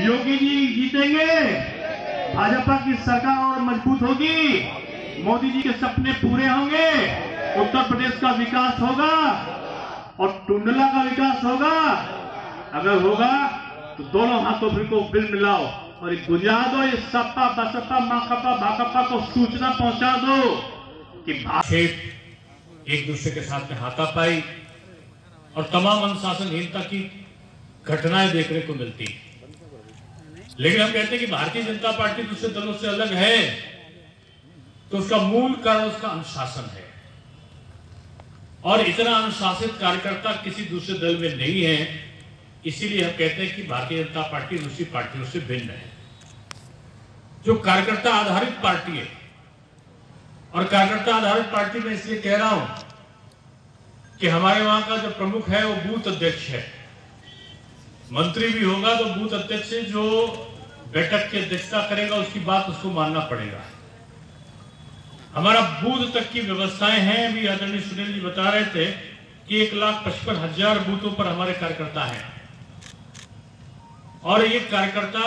योगी जी जीतेंगे, भाजपा की सरकार और मजबूत होगी, मोदी जी के सपने पूरे होंगे, उत्तर प्रदेश का विकास होगा और टुंडला का विकास होगा। अगर होगा तो दोनों हाथों को बिल मिलाओ और गुजरा दो, ये सपा बसपा माकपा भाकपा को सूचना पहुंचा दो कि क्षेत्र एक दूसरे के साथ में हाथापाई और तमाम अनुशासनहीनता की घटनाएं देखने को मिलती है। लेकिन हम कहते हैं कि भारतीय जनता पार्टी दूसरे दलों से अलग है तो उसका मूल कारण उसका अनुशासन है, और इतना अनुशासित कार्यकर्ता किसी दूसरे दल में नहीं है। इसीलिए हम कहते हैं कि भारतीय जनता पार्टी दूसरी पार्टियों से भिन्न है, जो कार्यकर्ता आधारित पार्टी है। और कार्यकर्ता आधारित पार्टी में इसलिए कह रहा हूं कि हमारे वहां का जो प्रमुख है वो बूथ अध्यक्ष है, मंत्री भी होगा तो बूथ अध्यक्ष से जो बैठक की अध्यक्षता करेगा उसकी बात उसको मानना पड़ेगा। हमारा बूथ तक की व्यवस्थाएं हैं। अभी आदरणीय सुनील जी बता रहे थे कि 1,55,000 बूथों पर हमारे कार्यकर्ता हैं, और ये कार्यकर्ता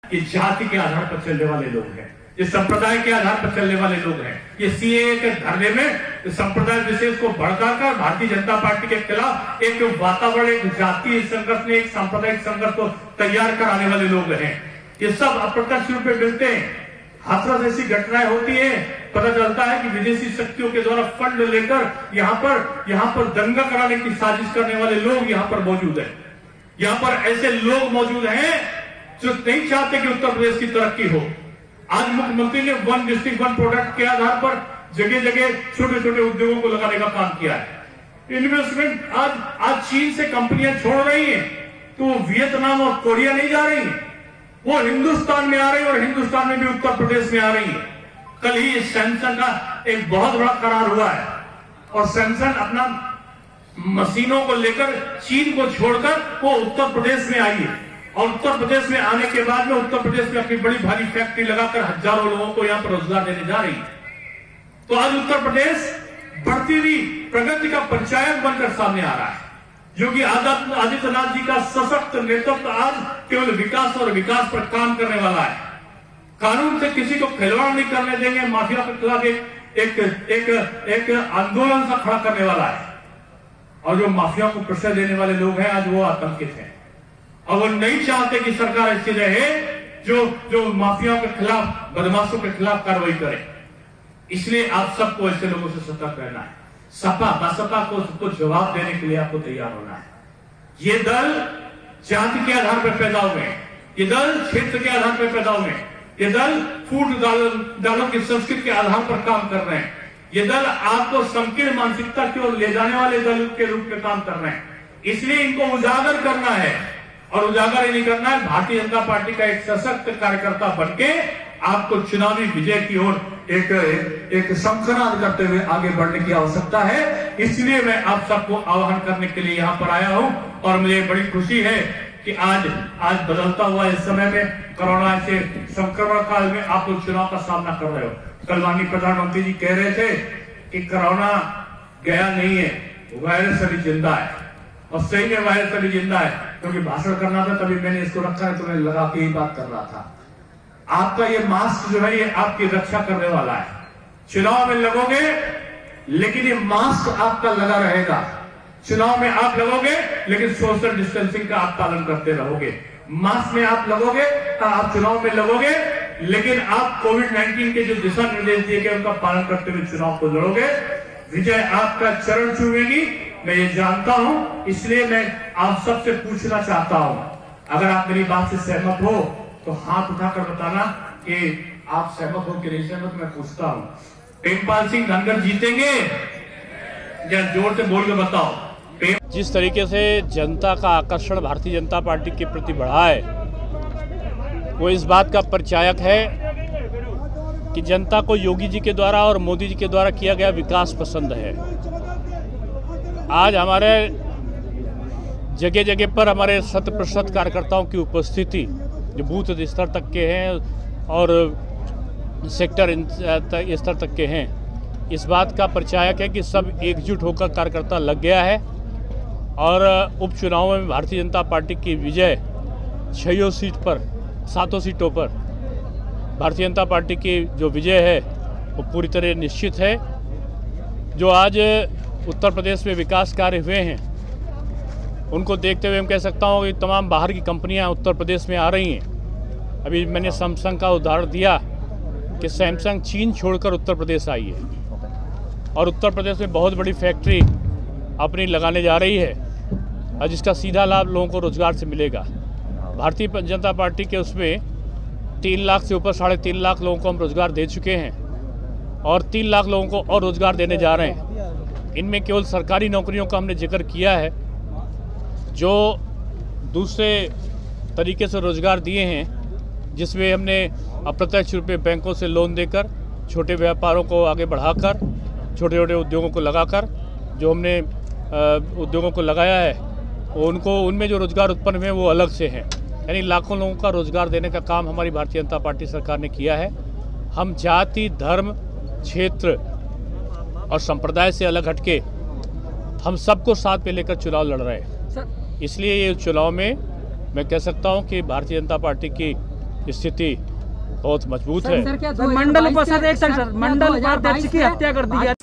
इस जाति के आधार पर चलने वाले लोग हैं, ये संप्रदाय के आधार पर चलने वाले लोग हैं। ये सीएए के धरने में संप्रदाय विशेष को भड़काकर भारतीय जनता पार्टी के खिलाफ एक वातावरण, एक जातीय संघर्ष में, एक सांप्रदायिक संघर्ष को तैयार कराने वाले लोग हैं। ये सब अप्रत्यक्ष रूप में मिलते हैं। हाथरस ऐसी घटनाएं होती है, पता चलता है कि विदेशी शक्तियों के द्वारा फंड लेकर यहाँ पर दंगा कराने की साजिश करने वाले लोग यहाँ पर मौजूद है। यहाँ पर ऐसे लोग मौजूद हैं जो नहीं चाहते कि उत्तर प्रदेश की तरक्की हो। आज मुख्यमंत्री ने 1 डिस्ट्रिक्ट 1 प्रोडक्ट के आधार पर जगह जगह छोटे छोटे उद्योगों को लगाने का काम किया है। इन्वेस्टमेंट आज चीन से कंपनियां छोड़ रही हैं तो वियतनाम और कोरिया नहीं जा रही हैं, वो हिंदुस्तान में आ रही है, और हिंदुस्तान में भी उत्तर प्रदेश में आ रही है। कल ही सैमसंग का एक बहुत बड़ा करार हुआ है, और सैमसंग अपना मशीनों को लेकर चीन को छोड़कर वो उत्तर प्रदेश में आई है, और उत्तर प्रदेश में आने के बाद में उत्तर प्रदेश में अपनी बड़ी भारी फैक्ट्री लगाकर हजारों लोगों को यहाँ पर रोजगार देने जा रही है। तो आज उत्तर प्रदेश बढ़ती हुई प्रगति का पंचायत बनकर सामने आ रहा है। योगी आदित्यनाथ जी का सशक्त नेतृत्व आज केवल विकास और विकास पर काम करने वाला है। कानून से किसी को खिलवाड़ नहीं करने देंगे, माफिया के खिलाफ एक आंदोलन सा खड़ा करने वाला है। और जो माफिया को प्रश्रय देने वाले लोग हैं आज वो आतंकित हैं, और वो नहीं चाहते कि सरकार ऐसी रहे जो माफियाओं के खिलाफ, बदमाशों के खिलाफ कार्रवाई करे। इसलिए आप सबको ऐसे लोगों से सतर्क रहना है। सपा बसपा को जवाब देने के लिए आपको तैयार होना है। ये दल जाति के आधार पर पैदा हुए हैं, ये दल क्षेत्र के आधार पर पैदा हुए हैं, ये दल फूट दलों की संस्कृति के आधार पर काम कर रहे हैं। ये दल आपको संकीर्ण मानसिकता की ओर ले जाने वाले दल के रूप में काम कर रहे हैं। इसलिए इनको उजागर करना है, और उजागर ही नहीं करना है, भारतीय जनता पार्टी का एक सशक्त कार्यकर्ता बनके आपको चुनावी विजय की ओर एक शंखनाद करते हुए आगे बढ़ने की आवश्यकता है। इसलिए मैं आप सबको आह्वान करने के लिए यहाँ पर आया हूँ, और मुझे बड़ी खुशी है कि आज बदलता हुआ इस समय में कोरोना से संक्रमण काल में आप लोग चुनाव का सामना कर रहे हो। कल माननीय प्रधानमंत्री जी कह रहे थे कि कोरोना गया नहीं है, वायरस अभी जिंदा है, और सही में वायरस अभी जिंदा है। क्योंकि भाषण करना था तभी मैंने इसको रखा है, तो मैं लगा के ही बात कर रहा था। आपका ये मास्क जो है ये आपकी रक्षा करने वाला है। चुनाव में लगोगे लेकिन ये मास्क आपका लगा रहेगा। चुनाव में आप लगोगे लेकिन सोशल डिस्टेंसिंग का आप पालन करते रहोगे। मास्क में आप लगोगे, आप चुनाव में लगोगे, लेकिन आप कोविड-19 के जो दिशा निर्देश दिए गए उनका पालन करते हुए चुनाव को लड़ोगे। विजय आपका चरण छूएगी, मैं ये जानता हूं। इसलिए मैं आप सबसे पूछना चाहता हूं, अगर आप मेरी बात से सहमत हो तो हाथ उठाकर बताना कि आप सहमत हो कि नहीं सहमत। मैं पूछता हूं, प्रेमपाल सिंह धनगर जीतेंगे? या जोर से बोल के बताओ। जिस तरीके से जनता का आकर्षण भारतीय जनता पार्टी के प्रति बढ़ा है, वो इस बात का परिचायक है कि जनता को योगी जी के द्वारा और मोदी जी के द्वारा किया गया विकास पसंद है। आज हमारे जगह जगह पर हमारे 100% कार्यकर्ताओं की उपस्थिति जो बूथ स्तर तक के हैं और सेक्टर स्तर तक के हैं, इस बात का परिचायक है कि सब एकजुट होकर कार्यकर्ता लग गया है, और उपचुनाव में भारतीय जनता पार्टी की विजय सातों सीटों पर भारतीय जनता पार्टी की जो विजय है वो पूरी तरह निश्चित है। जो आज उत्तर प्रदेश में विकास कार्य हुए हैं उनको देखते हुए मैं कह सकता हूँ कि तमाम बाहर की कंपनियां उत्तर प्रदेश में आ रही हैं। अभी मैंने सैमसंग का उदाहरण दिया कि सैमसंग चीन छोड़कर उत्तर प्रदेश आई है और उत्तर प्रदेश में बहुत बड़ी फैक्ट्री अपनी लगाने जा रही है और जिसका सीधा लाभ लोगों को रोजगार से मिलेगा। भारतीय जनता पार्टी के उसमें 3 लाख से ऊपर 3.5 लाख लोगों को हम रोजगार दे चुके हैं और 3 लाख लोगों को और रोजगार देने जा रहे हैं। इनमें केवल सरकारी नौकरियों का हमने जिक्र किया है। जो दूसरे तरीके से रोजगार दिए हैं जिसमें हमने अप्रत्यक्ष रूप में बैंकों से लोन देकर छोटे व्यापारों को आगे बढ़ाकर छोटे छोटे उद्योगों को लगाकर जो हमने उद्योगों को लगाया है उनको उनमें जो रोजगार उत्पन्न हुए वो अलग से हैं। यानी लाखों लोगों का रोजगार देने का काम हमारी भारतीय जनता पार्टी सरकार ने किया है। हम जाति, धर्म, क्षेत्र और संप्रदाय से अलग हटके हम सबको साथ में लेकर चुनाव लड़ रहे हैं। इसलिए ये चुनाव में मैं कह सकता हूं कि भारतीय जनता पार्टी की स्थिति बहुत मजबूत है। मंडल उपाध्यक्ष की हत्या कर दी है।